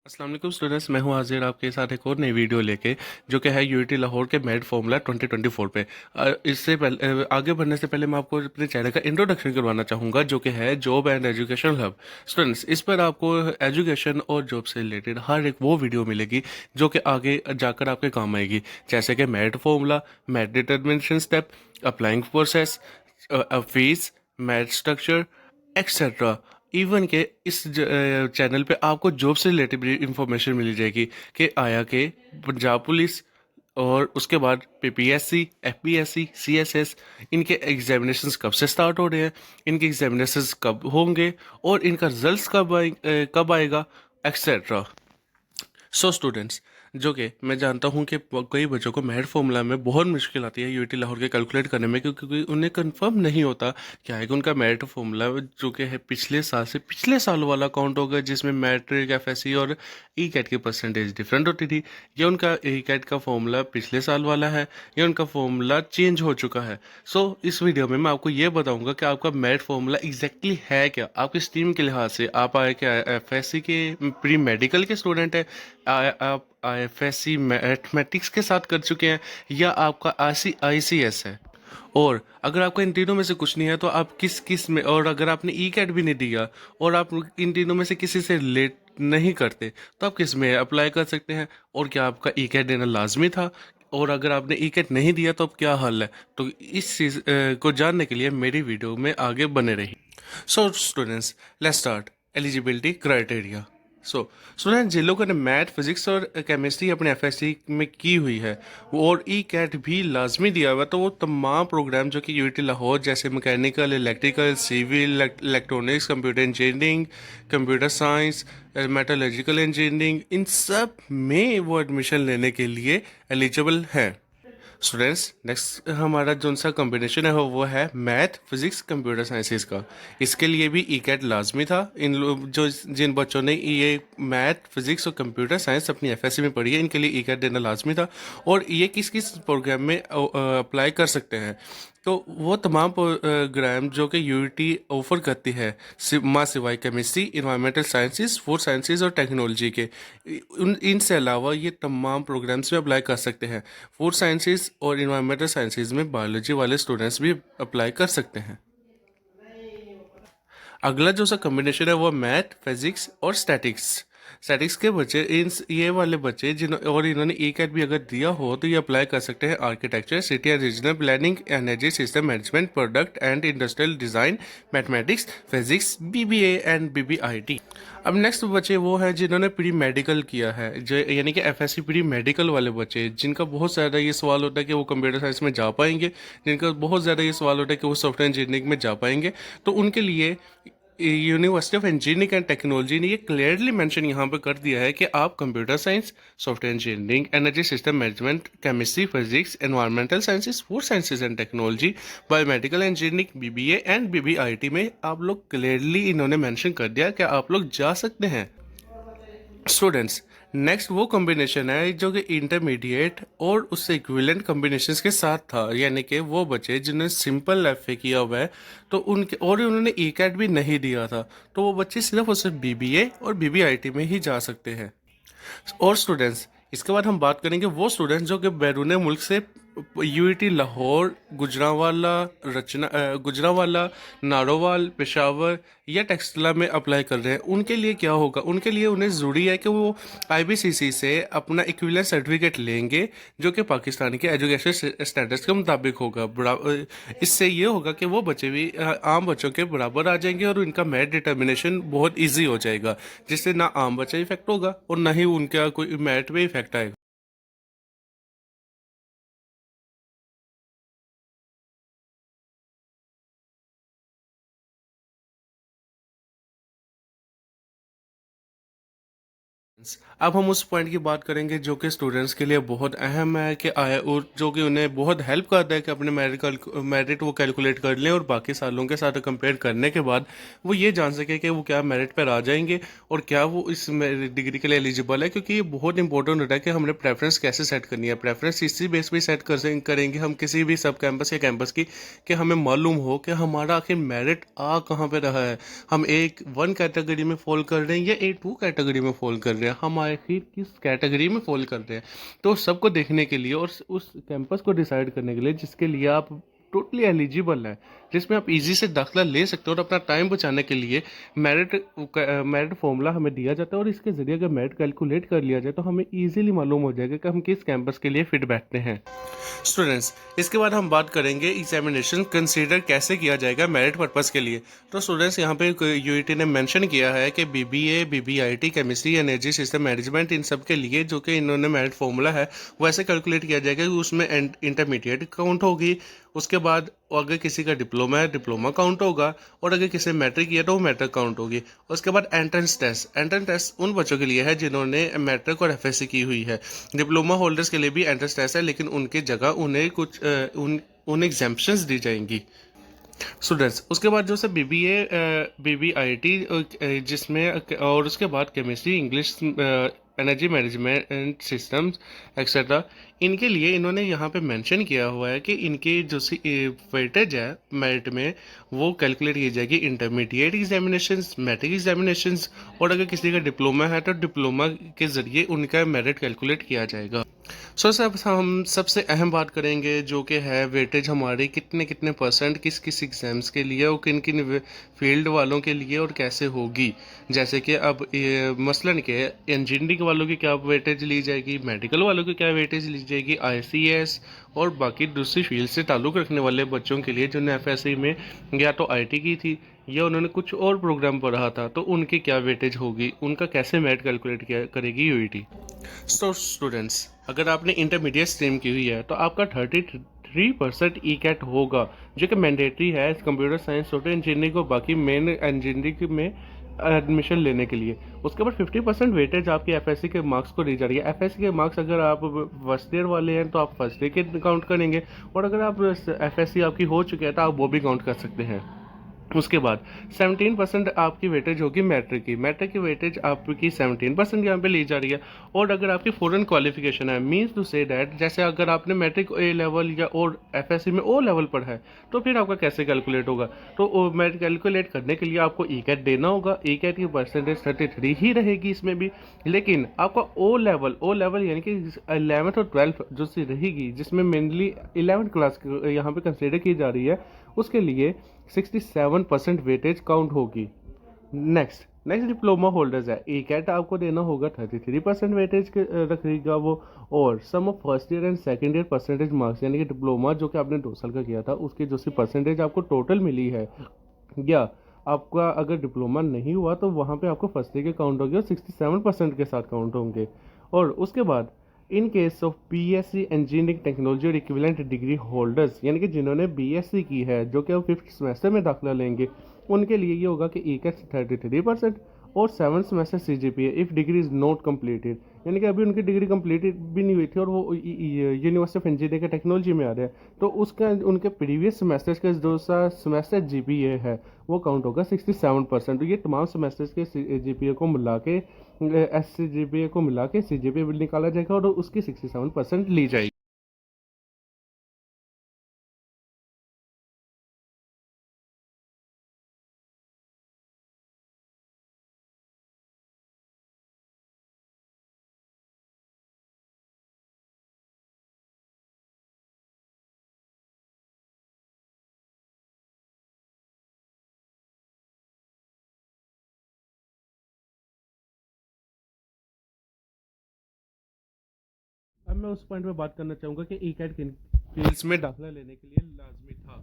अस्सलाम वालेकुम स्टूडेंट्स, मैं हूं हाजिर आपके साथ एक और नई वीडियो लेके जो कि है यूआईटी लाहौर के मेरिट फार्मूला 2024 पे। इससे पहले आगे बढ़ने से पहले मैं आपको अपने चैनल का इंट्रोडक्शन करवाना चाहूँगा जो कि है job and education hub. Students, इस पर आपको एजुकेशन और जॉब से रिलेटेड हर एक वो वीडियो मिलेगी जो कि आगे जाकर आपके काम आएगी, जैसे कि merit formula, merit determination step, applying process, fees, merit structure etcetera. Even के इस चैनल पे आपको जॉब से रिलेटेड भी इंफॉर्मेशन मिल जाएगी कि आया के पंजाब पुलिस और उसके बाद पीपीएससी, एफपीएससी, सीएसएस, इनके एग्जामिनेशंस कब से स्टार्ट हो रहे हैं, इनके एग्जामिनेशंस कब होंगे और इनका रिजल्ट्स कब आएगा एक्सेट्रा। सो स्टूडेंट्स, जो कि मैं जानता हूं कि कई बच्चों को मेरिट फॉर्मूला में बहुत मुश्किल आती है यूआईटी लाहौर के कैलकुलेट करने में, क्योंकि उन्हें कंफर्म नहीं होता क्या है कि उनका मेरिट फॉर्मूला जो कि है पिछले साल से पिछले साल वाला काउंट होगा, जिसमें मैट्रिक, एफएससी और ई कैट की परसेंटेज डिफरेंट होती थी, या उनका ई कैट का फॉर्मूला पिछले साल वाला है, या उनका फॉर्मूला चेंज हो चुका है। सो इस वीडियो में मैं आपको ये बताऊंगा कि आपका मेरिट फॉर्मूला एग्जैक्टली है क्या, आपकी स्ट्रीम के लिहाज से आप आए क्या एफएससी के प्री मेडिकल के स्टूडेंट है, आप आईएफएससी मैथमेटिक्स के साथ कर चुके हैं, या आपका आईसीएस है। और अगर आपका इन तीनों में से कुछ नहीं है तो आप किस किस में, और अगर आपने ई कैट भी नहीं दिया और आप इन तीनों में से किसी से रिलेट नहीं करते तो आप किस में अप्लाई कर सकते हैं, और क्या आपका ई कैट देना लाजमी था, और अगर आपने ई कैट नहीं दिया तो अब क्या हल है। तो इस चीज़ को जानने के लिए मेरी वीडियो में आगे बने रही। So students, let's start. Eligibility criteria. So student, जिन लोगों ने मैथ, फिजिक्स और केमिस्ट्री अपने एफएससी में की हुई है और ई कैट भी लाजमी दिया हुआ, तो वो तमाम प्रोग्राम जो कि यूआईटी लाहौर जैसे mechanical, electrical, civil, electronics, computer engineering, computer science, metallurgical engineering, इन सब में वो एडमिशन लेने के लिए एलिजिबल हैं। स्टूडेंट्स, नेक्स्ट हमारा जो सा कॉम्बिनेशन है वो है मैथ, फिजिक्स, कंप्यूटर साइंसेज का। इसके लिए भी ई कैट लाजमी था। इन लोग जो जिन बच्चों ने ये मैथ, फिजिक्स और कंप्यूटर साइंस अपनी एफएससी में पढ़ी है, इनके लिए ई कैट देना लाजमी था। और ये किस किस प्रोग्राम में अप्लाई कर सकते हैं, तो वो तमाम प्रोग्राम जो कि यूआईटी ऑफर करती है माँ सिवाय chemistry, environmental sciences, food sciences और टेक्नोलॉजी के, इनसे अलावा ये तमाम प्रोग्राम्स में अप्लाई कर सकते हैं। फूड साइंसेज और इन्वायरमेंटल साइंसेज में बायोलॉजी वाले स्टूडेंट्स भी अप्लाई कर सकते हैं। अगला जो सा कॉम्बिनेशन है वो मैथ, फिजिक्स और स्टैटिक्स। स्टैटिक्स के बच्चे, इन ये वाले बच्चे और इन्होंने ई कैट भी अगर दिया हो तो ये अप्लाई कर सकते हैं architecture, city and regional planning, energy system management, product and industrial design, mathematics, physics, BBA and BBIT. अब नेक्स्ट बच्चे वो हैं जिन्होंने प्री मेडिकल किया है, जो यानी कि एफएससी प्री मेडिकल वाले बच्चे, जिनका बहुत ज़्यादा ये सवाल होता है कि वो कंप्यूटर साइंस में जा पाएंगे, जिनका बहुत ज़्यादा ये सवाल होता है कि वो सॉफ्टवेयर इंजीनियरिंग में जा पाएंगे। तो उनके लिए university of engineering and technology ने ये क्लियरली मेंशन यहाँ पे कर दिया है कि आप computer science, software engineering, energy system management, chemistry, physics, environmental sciences, food sciences and technology, biomedical engineering, BBA and BBIT में आप लोग क्लियरली इन्होंने मेंशन कर दिया कि आप लोग जा सकते हैं। स्टूडेंट्स, नेक्स्ट वो कॉम्बिनेशन है जो कि इंटरमीडिएट और उससे इक्विवेलेंट कॉम्बिनेशंस के साथ था, यानी कि वो बच्चे जिन्होंने सिंपल एफए किया हुआ है तो उनके, और उन्होंने ई कैट भी नहीं दिया था, तो वो बच्चे सिर्फ और सिर्फ बीबीए और बीबीआईटी में ही जा सकते हैं। और स्टूडेंट्स, इसके बाद हम बात करेंगे वो स्टूडेंट्स जो कि बैरून मुल्क से यूआईटी लाहौर, गुजरांवाला, नारोवाल, पेशावर या टेक्सला में अप्लाई कर रहे हैं। उनके लिए क्या होगा, उनके लिए उन्हें ज़रूरी है कि वो आईबीसीसी से अपना इक्विवेलेंट सर्टिफिकेट लेंगे जो कि पाकिस्तानी के एजुकेशन स्टैंडर्ड्स के मुताबिक होगा। इससे ये होगा कि वो बच्चे भी आम बच्चों के बराबर आ जाएंगे और उनका मेरिट डिटर्मिनेशन बहुत ईजी हो जाएगा, जिससे ना आम बच्चा इफेक्ट होगा और ना ही उनका कोई मेरिट में इफेक्ट आएगा। अब हम उस पॉइंट की बात करेंगे जो कि स्टूडेंट्स के लिए बहुत अहम है कि आया, और जो कि उन्हें बहुत हेल्प करता है कि अपने मेरिट वो कैलकुलेट कर लें और बाकी सालों के साथ कंपेयर करने के बाद वो ये जान सके कि वो क्या मेरिट पर आ जाएंगे और क्या वो इस डिग्री के लिए एलिजिबल है। क्योंकि ये बहुत इंपॉर्टेंट होता है कि हमने प्रेफरेंस कैसे सेट करनी है। प्रेफरेंस इसी बेस पे सेट करेंगे हम किसी भी सब कैंपस या कैंपस की, कि हमें मालूम हो कि हमारा आखिर मेरिट आ कहाँ पे रहा है, हम एक वन कैटेगरी में फॉल कर रहे हैं या A2 कैटेगरी में फॉल कर रहे हैं। रहे हैं, हम आखिर किस कैटेगरी में फॉल कर रहे हैं। तो सबको देखने के लिए और उस कैंपस को डिसाइड करने के लिए जिसके लिए आप टोटली एलिजिबल है, जिसमें आप इजी से दाखिला ले सकते हो और अपना टाइम बचाने के लिए मेरिट मेरिट फॉर्मूला हमें दिया जाता है, और इसके ज़रिए अगर मेरिट कैलकुलेट कर लिया जाए तो हमें इजीली मालूम हो जाएगा कि हम किस कैंपस के लिए फिट बैठते हैं। स्टूडेंट्स, इसके बाद हम बात करेंगे एग्जामिनेशन कंसीडर कैसे किया जाएगा मेरिट पर्पस के लिए। तो स्टूडेंट्स, यहाँ पे यूईटी ने मेंशन किया है कि BBA, BBIT, chemistry, energy system management, इन सब के लिए जो कि इन्होंने मेरिट फॉर्मूला है वो ऐसे कैलकुलेट किया जाएगा कि उसमें इंटरमीडिएट काउंट होगी, उसके बाद अगर किसी का डिप्लोमा है डिप्लोमा काउंट होगा, और अगर किसी ने मैट्रिक किया तो वो मैट्रिक काउंट होगी। उसके बाद एंट्रेंस टेस्ट उन बच्चों के लिए है जिन्होंने मैट्रिक और एफएससी की हुई है। डिप्लोमा होल्डर्स के लिए भी एंट्रेंस टेस्ट है, लेकिन उनकी जगह उन्हें कुछ उन एग्जाम्पशंस दी जाएंगी। स्टूडेंट्स, उसके बाद जो से बीबीए, बीबीआईटी, जिसमें और उसके बाद chemistry, English, energy management systems etcetera, इनके लिए इन्होंने यहाँ पे मेंशन किया हुआ है कि इनकी जो सी वेटेज है मेरिट में वो कैलकुलेट की जाएगी इंटरमीडिएट एग्जामिनेशंस, मैट्रिक एग्जामिनेशंस, और अगर किसी का डिप्लोमा है तो डिप्लोमा के ज़रिए उनका मेरिट कैलकुलेट किया जाएगा। सो सब हम सबसे अहम बात करेंगे जो कि है वेटेज हमारी कितने कितने परसेंट किस किस एग्ज़ाम्स के लिए और किन किन फील्ड वालों के लिए और कैसे होगी। जैसे कि अब मसलन के इंजीनियरिंग वालों की क्या वेटेज ली जाएगी, मेडिकल वालों की क्या वेटेज ली जाएगी, आईसीएस और बाकी दूसरी फील्ड से ताल्लुक़ रखने वाले बच्चों के लिए जिन्होंने एफएससी में या तो आईटी की थी या उन्होंने कुछ और प्रोग्राम पढ़ा था, तो उनकी क्या वेटेज होगी, उनका कैसे मेरिट कैलकुलेट किया करेगी यूईटी। सो स्टूडेंट्स, अगर आपने इंटरमीडिएट स्ट्रीम की हुई है तो आपका 33% ई कैट होगा, जो कि मैंडेटरी है कंप्यूटर साइंस, सॉफ्टवेयर इंजीनियरिंग और बाकी मेन इंजीनियरिंग में एडमिशन लेने के लिए। उसके बाद 50% वेटेज आपके एफएससी के मार्क्स को दी जा रही है। एफएससी के मार्क्स अगर आप फर्स्ट ईयर वाले हैं तो आप फर्स्ट ईयर के काउंट करेंगे, और अगर आप एफएससी आपकी हो चुकी है तो आप वो भी काउंट कर सकते हैं। उसके बाद 17% आपकी वेटेज होगी मैट्रिक की। मैट्रिक की वेटेज आपकी 17% यहाँ पे ली जा रही है। और अगर आपकी फॉरेन क्वालिफिकेशन है, मीन्स टू से डैट, जैसे अगर आपने मैट्रिक ए लेवल या और एफएससी में ओ लेवल पर है तो फिर आपका कैसे कैलकुलेट होगा। तो मैट कैलकुलेट करने के लिए आपको ई कैट देना होगा। ई कैट की परसेंटेज 33 ही रहेगी इसमें भी, लेकिन आपका ओ लेवल यानी कि 11th और 12th जो सी रहेगी, जिसमें मेनली 11th क्लास यहाँ पे कंसिडर की जा रही है, उसके लिए 67% वेटेज काउंट होगी। नेक्स्ट डिप्लोमा होल्डर्स है, ए कैट आपको देना होगा 33% वेटेज रखेगा वो, और sum of first year and second year percentage marks यानी कि डिप्लोमा जो कि आपने 2 साल का किया था उसकी जो सी परसेंटेज आपको टोटल मिली है, या आपका अगर डिप्लोमा नहीं हुआ तो वहाँ पे आपको फर्स्ट ईयर के काउंट होंगे और 67% के साथ काउंट होंगे। और उसके बाद in case of BSc engineering technology और इक्विवेलेंट डिग्री होल्डर्स, यानी कि जिन्होंने बीएससी की है जो कि अब 5th सेमेस्टर में दाखिला लेंगे, उनके लिए ये होगा कि ई कैट 33% और 7th semester CGPA if degree is not completed, यानी कि अभी उनकी डिग्री कंप्लीटेड भी नहीं हुई थी और वो यूनिवर्सिटी ऑफ इंजीनियरिंग टेक्नोलॉजी में आ रहे हैं, तो उसका उनके प्रीवियस सेमेस्टर्स का जो सा सेमेस्टर जीपीए है वो काउंट होगा 67%। तो ये तमाम सेमेस्टर्स के जीपीए को मिला के एससीजीपीए को मिला के सीजीपीए बिल निकाला जाएगा और उसकी 67% ली जाएगी। अब मैं उस पॉइंट पे बात करना चाहूँगा कि ई कैट किन फील्ड्स में दाखिला लेने के लिए लाजमी था,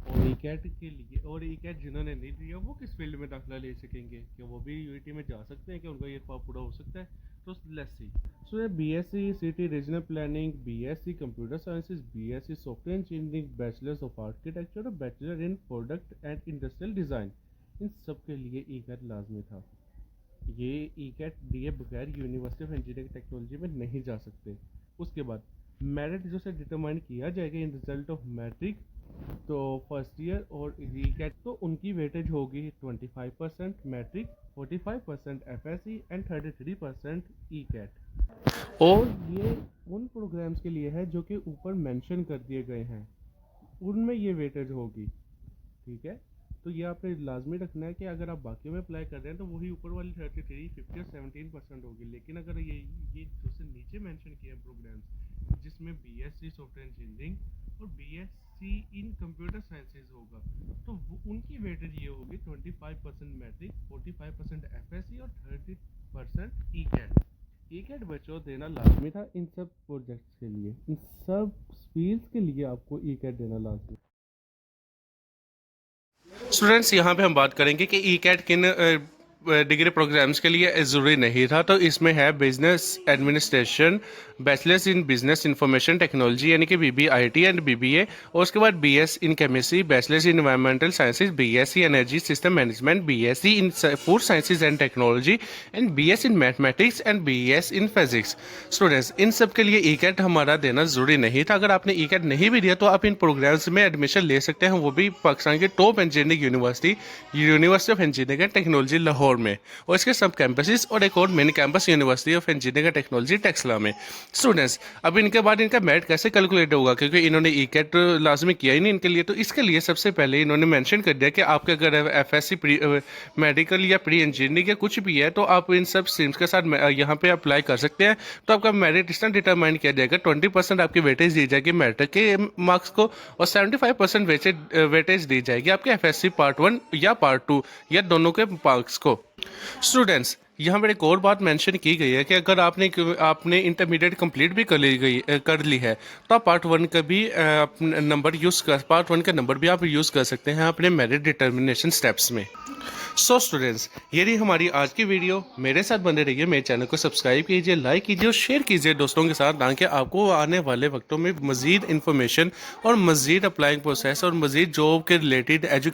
और ई कैट के लिए, और ई कैट जिन्होंने नहीं दिया वो किस फील्ड में दाखिला ले सकेंगे, कि वो भी यूईटी में जा सकते हैं, कि उनका ये ख्वाब पूरा हो सकता है। तो let's see. So BSc city regional planning, BSc computer sciences, BSc software engineering, bachelors of architecture और bachelor in product and industrial design, इन सब के लिए ई कैट लाजमी था। ये ई कैट दिए बगैर यूनिवर्सिटी ऑफ इंजीनियरिंग टेक्नोलॉजी में नहीं जा सकते। उसके बाद मेरिट जो से डिटरमाइन किया जाएगा इन रिजल्ट ऑफ मैट्रिक, तो फर्स्ट ईयर और ई कैट, तो उनकी वेटेज होगी 25% matric, 45% FSc and 33% E CAT. और ये उन प्रोग्राम्स के लिए है जो कि ऊपर मेंशन कर दिए गए हैं, उनमें ये वेटेज होगी। ठीक है, तो ये आपने लाजमी रखना है कि अगर आप बाकी में अप्लाई कर रहे हैं तो वही ऊपर वाली 33, 50 और 17% होगी। लेकिन अगर ये जो नीचे मेंशन किया है प्रोग्राम्स जिसमें बीएससी सॉफ्टवेयर इंजीनियरिंग और बीएससी इन कंप्यूटर साइंसेज होगा, तो उनकी वेटेज ये होगी 25% मैट्रिक, 45% एफएससी और 30% ई कैट। ई कैट बच्चों देना लाजमी था इन सब प्रोजेक्ट्स के लिए, इन सब फील्ड्स के लिए आपको ई कैट देना लाजमी। स्टूडेंट्स यहाँ पे हम बात करेंगे कि ई कैट किन डिग्री प्रोग्राम्स के लिए ज़रूरी नहीं था। तो इसमें है business administration, bachelors in business information technology यानी कि बीबीआईटी एंड बीबीए, और उसके बाद BS in chemistry, bachelors in environmental sciences, BSc energy system management, BSc in food sciences and technology and BS in mathematics and BS in physics. Students इन सब के लिए ई cat हमारा देना ज़रूरी नहीं था। अगर आपने ई कैट नहीं भी दिया तो आप इन प्रोग्राम्स में एडमिशन ले सकते हैं, वो भी पाकिस्तान की top engineering university, university of engineering and technology Lahore में, और इसके सब कैंपसेस और एक और main campus university of engineering and technology Taxila में। स्टूडेंट्स अब इनके बाद इनका मेरिट कैसे कैलकुलेट होगा, क्योंकि इन्होंने ई कैट लाजमी किया ही नहीं इनके लिए। तो इसके लिए सबसे पहले इन्होंने मेंशन कर दिया कि आपके अगर एफएससी मेडिकल या प्री इंजीनियरिंग या कुछ भी है तो आप इन सब स्ट्रीम्स के साथ यहाँ पे अप्लाई कर सकते हैं। तो आपका मेरिट इस तरह डिटरमाइन किया जाएगा, 20% आपकी वेटेज दी जाएगी मेरिट के मार्क्स को, और 75% वेटेज दी जाएगी आपके एफएससी पार्ट 1 या पार्ट 2 या दोनों के मार्क्स को। स्टूडेंट्स यहाँ पर एक और बात मेंशन की गई है कि अगर आपने इंटरमीडिएट कंप्लीट भी कर ली है तो आप पार्ट 1 का भी पार्ट 1 का नंबर भी आप यूज़ कर सकते हैं अपने मेरिट डिटर्मिनेशन स्टेप्स में। सो स्टूडेंट्स ये रही हमारी आज की वीडियो। मेरे साथ बने रहिए, मेरे चैनल को सब्सक्राइब कीजिए, लाइक कीजिए और शेयर कीजिए दोस्तों के साथ, ताकि आपको आने वाले वक्तों में मज़ीद इन्फॉर्मेशन और मज़ीद अप्लाइंग प्रोसेस और मज़ीद जॉब के रिलेटेड